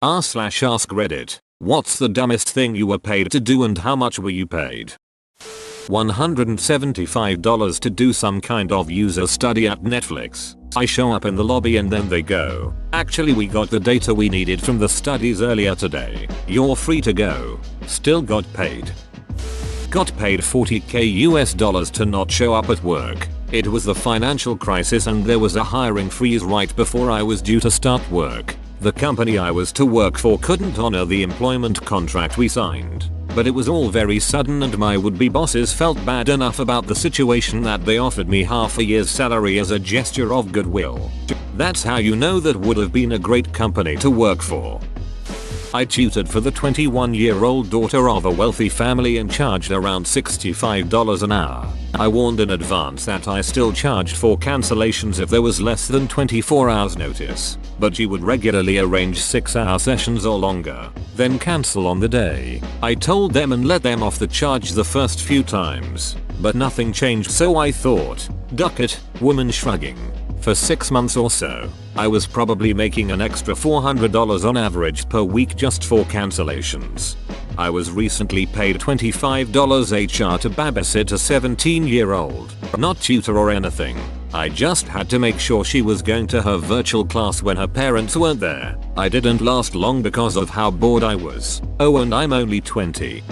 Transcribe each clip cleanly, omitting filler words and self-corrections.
r/ask Reddit. What's the dumbest thing you were paid to do and how much were you paid? $175 to do some kind of user study at Netflix. I show up in the lobby and then they go, "Actually, we got the data we needed from the studies earlier today. You're free to go." Still got paid. Got paid $40k to not show up at work. It was the financial crisis and there was a hiring freeze right before I was due to start work. The company I was to work for couldn't honor the employment contract we signed. But it was all very sudden and my would-be bosses felt bad enough about the situation that they offered me half a year's salary as a gesture of goodwill. That's how you know that would have been a great company to work for. I tutored for the 21-year-old daughter of a wealthy family and charged around $65 an hour. I warned in advance that I still charged for cancellations if there was less than 24 hours notice, but she would regularly arrange 6-hour sessions or longer, then cancel on the day. I told them and let them off the charge the first few times, but nothing changed, so I thought, duck it, woman shrugging. For 6 months or so, I was probably making an extra $400 on average per week just for cancellations. I was recently paid $25 HR to babysit a 17-year-old, not tutor or anything. I just had to make sure she was going to her virtual class when her parents weren't there. I didn't last long because of how bored I was. Oh, and I'm only 20.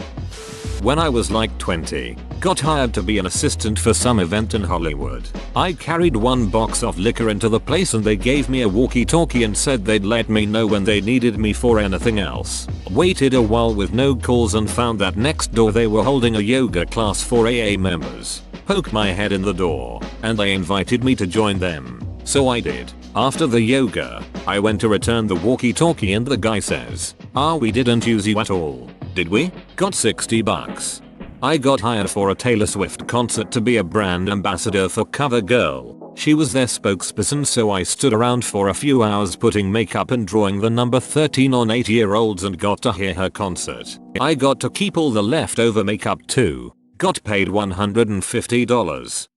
When I was like 20, got hired to be an assistant for some event in Hollywood. I carried one box of liquor into the place and they gave me a walkie-talkie and said they'd let me know when they needed me for anything else. Waited a while with no calls and found that next door they were holding a yoga class for AA members. Poked my head in the door and they invited me to join them. So I did. After the yoga, I went to return the walkie-talkie and the guy says, "We didn't use you at all, did we?" Got $60. I got hired for a Taylor Swift concert to be a brand ambassador for CoverGirl. She was their spokesperson, so I stood around for a few hours putting makeup and drawing the number 13 on 8-year-olds and got to hear her concert. I got to keep all the leftover makeup too. Got paid $150.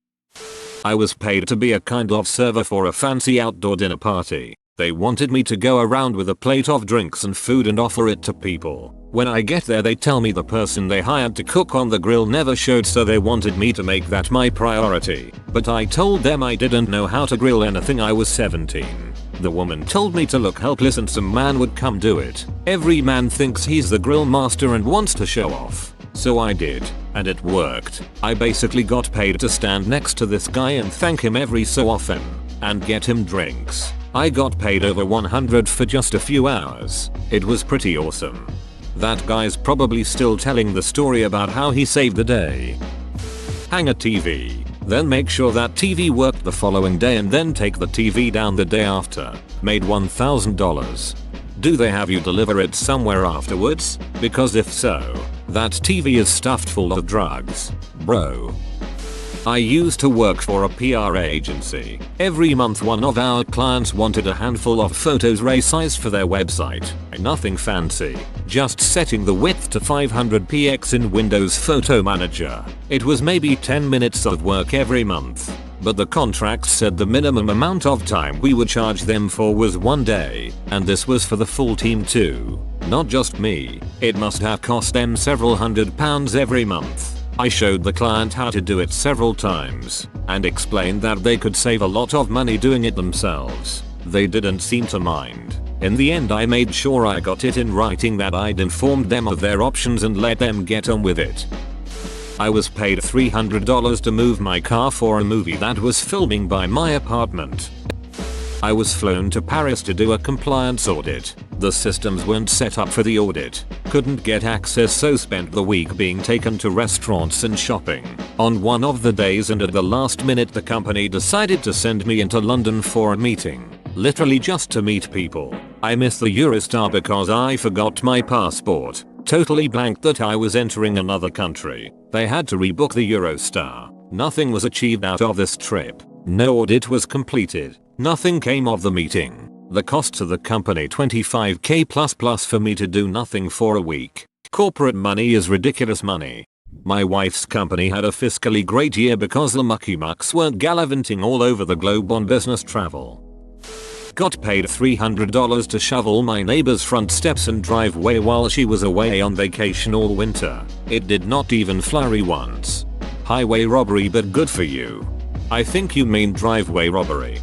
I was paid to be a kind of server for a fancy outdoor dinner party. They wanted me to go around with a plate of drinks and food and offer it to people. When I get there they tell me the person they hired to cook on the grill never showed, so they wanted me to make that my priority. But I told them I didn't know how to grill anything. I was 17. The woman told me to look helpless and some man would come do it. Every man thinks he's the grill master and wants to show off. So I did, and it worked. I basically got paid to stand next to this guy and thank him every so often, and get him drinks. I got paid over $100 for just a few hours. It was pretty awesome. That guy's probably still telling the story about how he saved the day. Hang a TV, then make sure that TV worked the following day and then take the TV down the day after. Made $1,000. Do they have you deliver it somewhere afterwards? Because if so, that TV is stuffed full of drugs, bro. I used to work for a PR agency. Every month one of our clients wanted a handful of photos resized for their website. Nothing fancy, just setting the width to 500px in Windows Photo Manager. It was maybe 10 minutes of work every month. But the contract said the minimum amount of time we would charge them for was 1 day, and this was for the full team too, not just me. It must have cost them several £100 every month. I showed the client how to do it several times, and explained that they could save a lot of money doing it themselves. They didn't seem to mind. In the end I made sure I got it in writing that I'd informed them of their options and let them get on with it. I was paid $300 to move my car for a movie that was filming by my apartment. I was flown to Paris to do a compliance audit. The systems weren't set up for the audit. Couldn't get access, so spent the week being taken to restaurants and shopping. On one of the days and at the last minute the company decided to send me into London for a meeting. Literally just to meet people. I missed the Eurostar because I forgot my passport. Totally blanked that I was entering another country. They had to rebook the Eurostar. Nothing was achieved out of this trip. No audit was completed. Nothing came of the meeting. The cost to the company $25k plus for me to do nothing for a week. Corporate money is ridiculous money. My wife's company had a fiscally great year because the mucky mucks weren't gallivanting all over the globe on business travel. Got paid $300 to shovel my neighbor's front steps and driveway while she was away on vacation all winter. It did not even flurry once. Highway robbery, but good for you. I think you mean driveway robbery.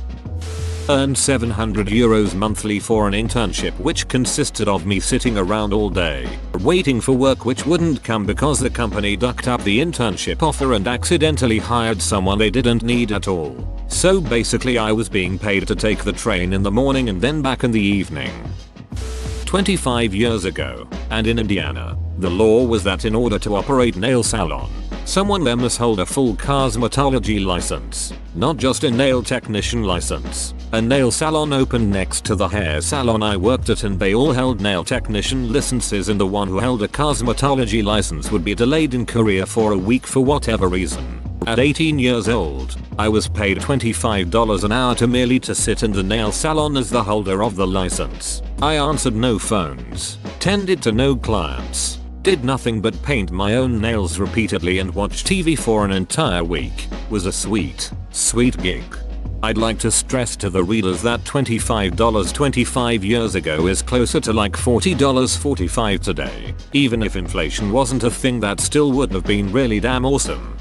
Earned €700 monthly for an internship which consisted of me sitting around all day, waiting for work which wouldn't come because the company ducked up the internship offer and accidentally hired someone they didn't need at all. So basically I was being paid to take the train in the morning and then back in the evening. 25 years ago, and in Indiana, the law was that in order to operate nail salon, someone there must hold a full cosmetology license, not just a nail technician license. A nail salon opened next to the hair salon I worked at and they all held nail technician licenses, and the one who held a cosmetology license would be delayed in career for a week for whatever reason. At 18 years old, I was paid $25 an hour merely to sit in the nail salon as the holder of the license. I answered no phones, tended to no clients, did nothing but paint my own nails repeatedly and watch TV for an entire week. Was a sweet gig. I'd like to stress to the readers that $25 25 years ago is closer to like $40.45 today. Even if inflation wasn't a thing, that still would have been really damn awesome.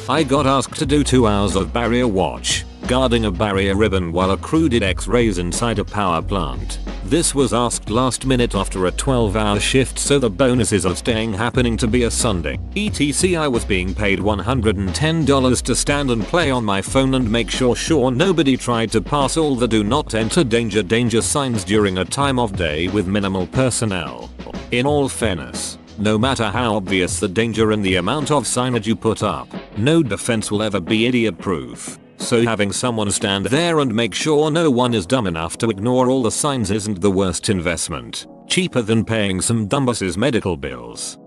I got asked to do 2 hours of barrier watch, guarding a barrier ribbon while a crew did x-rays inside a power plant. This was asked last minute after a 12-hour shift, so the bonuses of staying happening to be a Sunday. ETC, I was being paid $110 to stand and play on my phone and make sure nobody tried to pass all the do not enter danger signs during a time of day with minimal personnel. In all fairness, no matter how obvious the danger and the amount of signage you put up, no defense will ever be idiot proof. So having someone stand there and make sure no one is dumb enough to ignore all the signs isn't the worst investment. Cheaper than paying some dumbasses medical bills.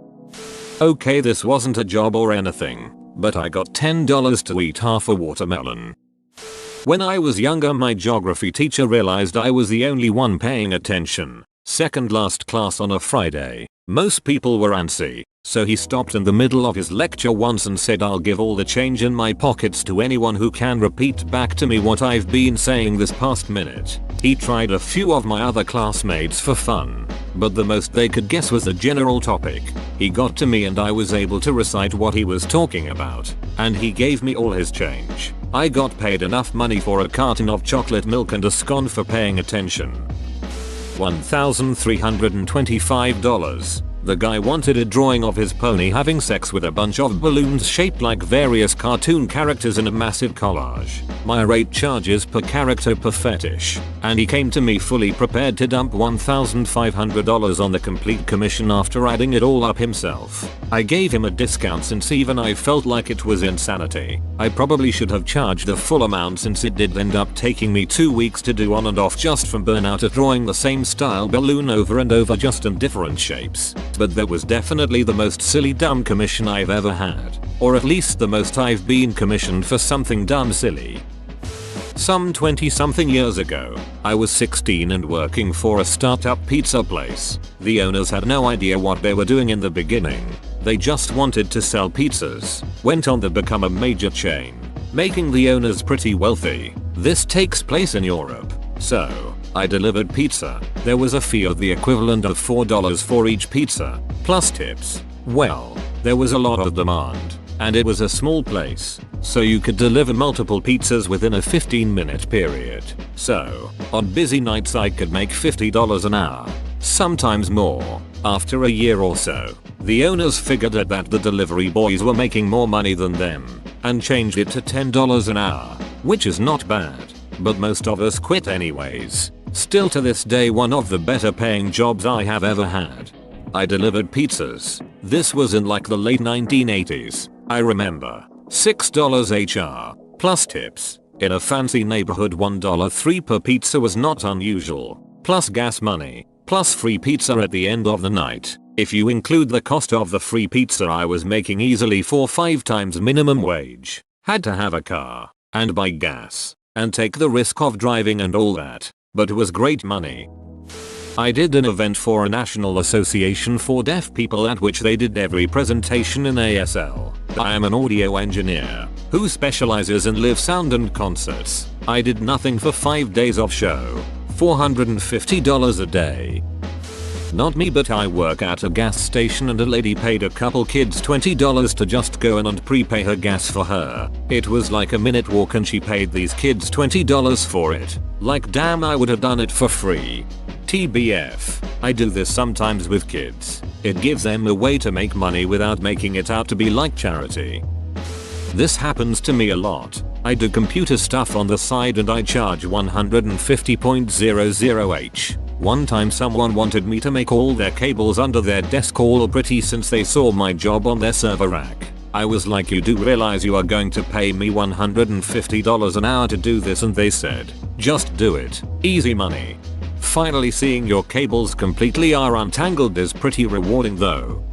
Okay, this wasn't a job or anything, but I got $10 to eat half a watermelon. When I was younger, my geography teacher realized I was the only one paying attention. Second last class on a Friday. Most people were antsy, so he stopped in the middle of his lecture once and said, "I'll give all the change in my pockets to anyone who can repeat back to me what I've been saying this past minute." He tried a few of my other classmates for fun, but the most they could guess was a general topic. He got to me and I was able to recite what he was talking about, and he gave me all his change. I got paid enough money for a carton of chocolate milk and a scone for paying attention. $1,325. The guy wanted a drawing of his pony having sex with a bunch of balloons shaped like various cartoon characters in a massive collage. My rate charges per character per fetish, and he came to me fully prepared to dump $1,500 on the complete commission after adding it all up himself. I gave him a discount since even I felt like it was insanity. I probably should have charged the full amount since it did end up taking me 2 weeks to do on and off just from burnout at drawing the same style balloon over and over, just in different shapes. But that was definitely the most silly dumb commission I've ever had. Or at least the most I've been commissioned for something dumb silly. Some 20 something years ago, I was 16 and working for a startup pizza place. The owners had no idea what they were doing in the beginning. They just wanted to sell pizzas. Went on to become a major chain, making the owners pretty wealthy. This takes place in Europe. So, I delivered pizza. There was a fee of the equivalent of $4 for each pizza, plus tips. Well, there was a lot of demand, and it was a small place, so you could deliver multiple pizzas within a 15-minute period. So, on busy nights I could make $50 an hour, sometimes more. After a year or so, the owners figured out that the delivery boys were making more money than them, and changed it to $10 an hour, which is not bad, but most of us quit anyways. Still to this day one of the better paying jobs I have ever had. I delivered pizzas. This was in like the late 1980s. I remember. $6 HR, plus tips. In a fancy neighborhood $1.03 per pizza was not unusual. Plus gas money. Plus free pizza at the end of the night. If you include the cost of the free pizza, I was making easily 4-5 times minimum wage. Had to have a car, and buy gas, and take the risk of driving and all that. But it was great money. I did an event for a National Association for Deaf People at which they did every presentation in ASL. I am an audio engineer who specializes in live sound and concerts. I did nothing for 5 days off show. $450 a day. Not me, but I work at a gas station and a lady paid a couple kids $20 to just go in and prepay her gas for her. It was like a minute walk and she paid these kids $20 for it. Like damn, I would have done it for free. TBF. I do this sometimes with kids. It gives them a way to make money without making it out to be like charity. This happens to me a lot. I do computer stuff on the side and I charge 150.00h. One time someone wanted me to make all their cables under their desk all pretty since they saw my job on their server rack. I was like, you do realize you are going to pay me $150 an hour to do this? And they said, just do it. Easy money. Finally seeing your cables completely are untangled is pretty rewarding though.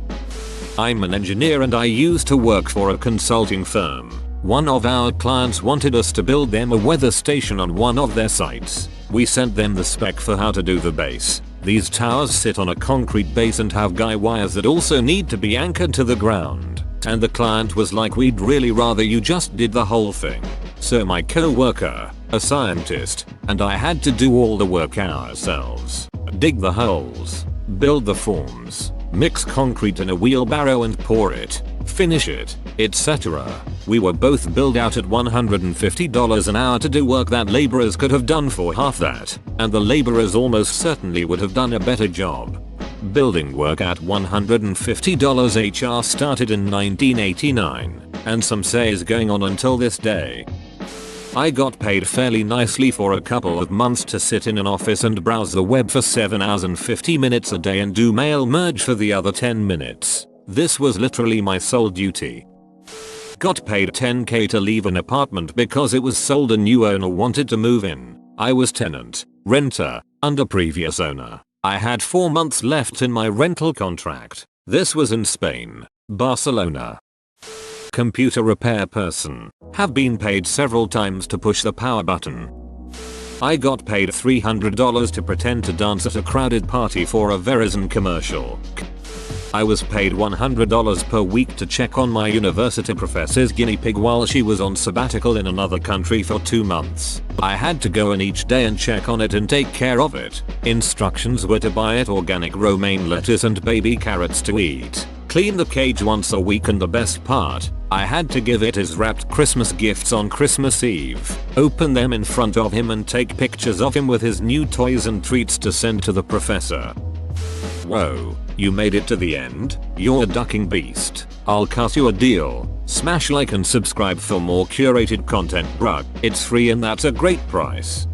I'm an engineer and I used to work for a consulting firm. One of our clients wanted us to build them a weather station on one of their sites. We sent them the spec for how to do the base. These towers sit on a concrete base and have guy wires that also need to be anchored to the ground. And the client was like, we'd really rather you just did the whole thing. So my co-worker, a scientist, and I had to do all the work ourselves. Dig the holes, build the forms, mix concrete in a wheelbarrow and pour it, finish it, etc. We were both billed out at $150 an hour to do work that laborers could have done for half that, and the laborers almost certainly would have done a better job. Building work at $150 HR started in 1989, and some say is going on until this day. I got paid fairly nicely for a couple of months to sit in an office and browse the web for 7 hours and 50 minutes a day and do mail merge for the other 10 minutes. This was literally my sole duty. Got paid $10k to leave an apartment because it was sold, a new owner wanted to move in. I was tenant, renter, under previous owner. I had 4 months left in my rental contract. This was in Spain, Barcelona. Computer repair person. Have been paid several times to push the power button. I got paid $300 to pretend to dance at a crowded party for a Verizon commercial. I was paid $100 per week to check on my university professor's guinea pig while she was on sabbatical in another country for 2 months. I had to go in each day and check on it and take care of it. Instructions were to buy it organic romaine lettuce and baby carrots to eat. Clean the cage once a week, and the best part, I had to give it his wrapped Christmas gifts on Christmas Eve. Open them in front of him and take pictures of him with his new toys and treats to send to the professor. Whoa, you made it to the end? You're a ducking beast. I'll cut you a deal. Smash like and subscribe for more curated content, bruh. It's free and that's a great price.